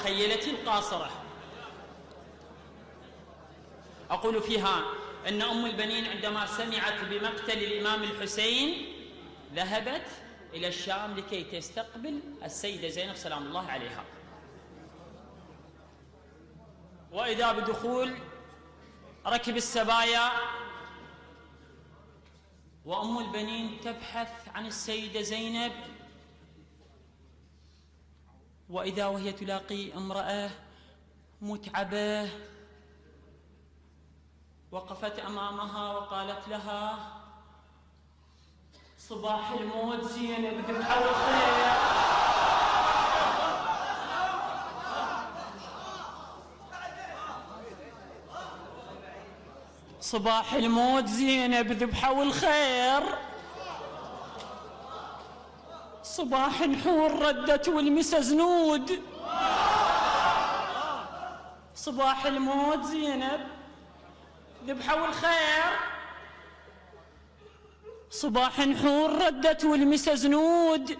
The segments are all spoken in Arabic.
خيلتي القاصرة أقول فيها أن أم البنين عندما سمعت بمقتل الإمام الحسين ذهبت إلى الشام لكي تستقبل السيدة زينب سلام الله عليها، وإذا بدخول ركب السبايا وأم البنين تبحث عن السيدة زينب، وإذا وهي تلاقي امرأة متعبة وقفت أمامها وقالت لها: صباح الموت زينب ذبحة والخير. صباح الموت زينب ذبحة والخير، صباح الحور ردت والمسا زنود. صباح الموت زينب ذبحة والخير، صباح الحور ردت والمسا زنود.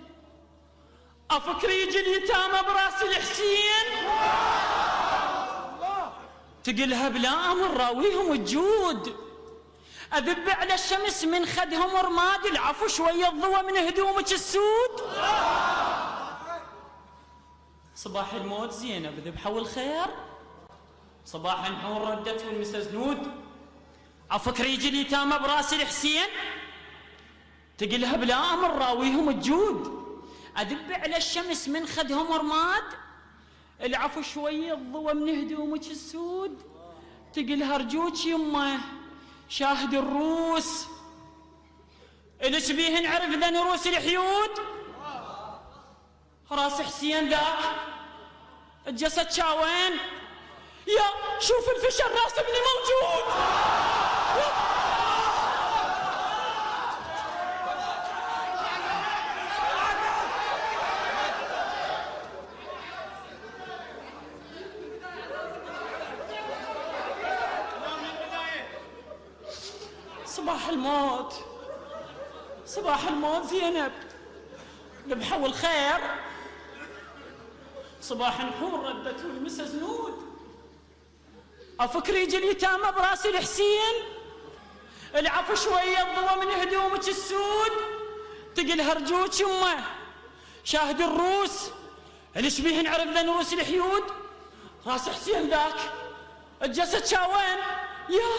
أفكر يجي اليتامى براس الحسين تقلها بلا أمر راويهم الجود. أذب على الشمس من خدهم رماد، العفو شوية الضوى من هدومك السود. صباح الموت زينب ذبحة والخير، صباح الحور ردت والمسا زنود. أفكر يجي اليتامى براس الحسين تقلها بلا أمر راويهم الجود. أذب على الشمس من خدهم رماد، العفو شوية الضوى من هدومك السود. تقلها رجوك يمه شاهد الروس، إلش بيهن عرف ذن روس الحيود. راس حسين ذاك الجسد شاوين، يا شوف الفشل راس ابني موجود. صباح الموت، صباح الموت زينب ذبحة والخير، صباح الحور ردت والمسا زنود. أفكر يجي اليتامى براس الحسين، العفو شوية الضوى من هدومك السود. تقلها رجوك يمه شاهد الروس، ليش بيهن عرف ذن روس الحيود. راس حسين ذاك الجسد شاوين، يا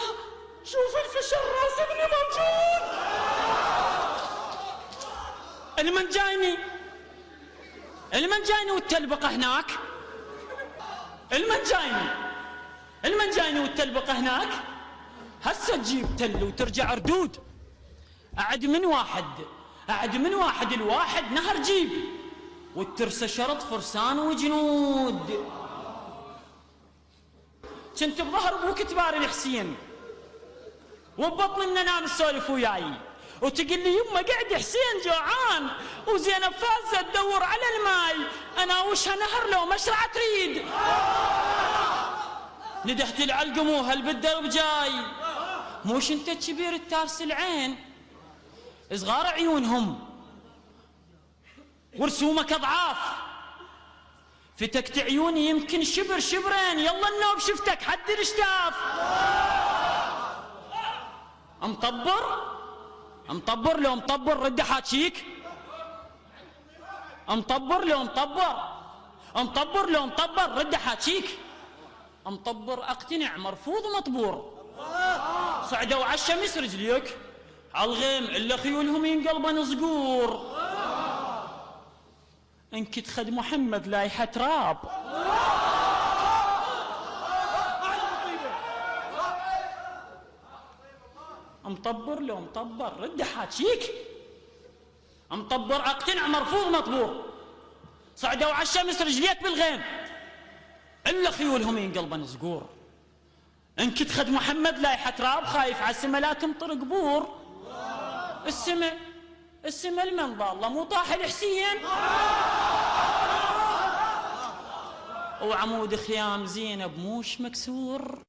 شوف الفشل راس ابني موجود. المنجايني والتلبقة هناك، المنجايني والتلبقة هناك. هسه تجيب تل وترجع ردود. أعد من واحد الواحد نهر جيب، والترسة شرط فرسان وجنود. كنت بظهر ابوك تباري الحسين وببطني من انام السولف وياي، وتقول لي يمه قاعد حسين جوعان وزينب فازه تدور على الماي، انا وشها نهر لو مشرعه تريد. ندهت العلقم هل بالدرب جاي، موش انت كبير التارس العين، صغار عيونهم ورسومك اضعاف، فتكت عيوني يمكن شبر شبرين، يلا النوب شفتك حد الاشتاف. مطبر لو مطبر رد حاجيك، مطبر لو مطبر رد حاجيك. مطبر اقتنع مرفوض مطبور، صعدوا على الشمس رجليك عالغيم الا خيولهم ينقلبن صقور. انكت خد محمد لايحة تراب. مطبر لو مطبر رد حاجيك، مطبر اقتنع مرفوض مطبور، صعدوا على الشمس رجليك بالغيم الا خيولهم ينقلبن صقور. انكت خد محمد لايحة تراب، خايف على السما لا تمطر قبور. السما لمن ضاله مو طاح الحسين، وعمود خيام زينب موش مكسور.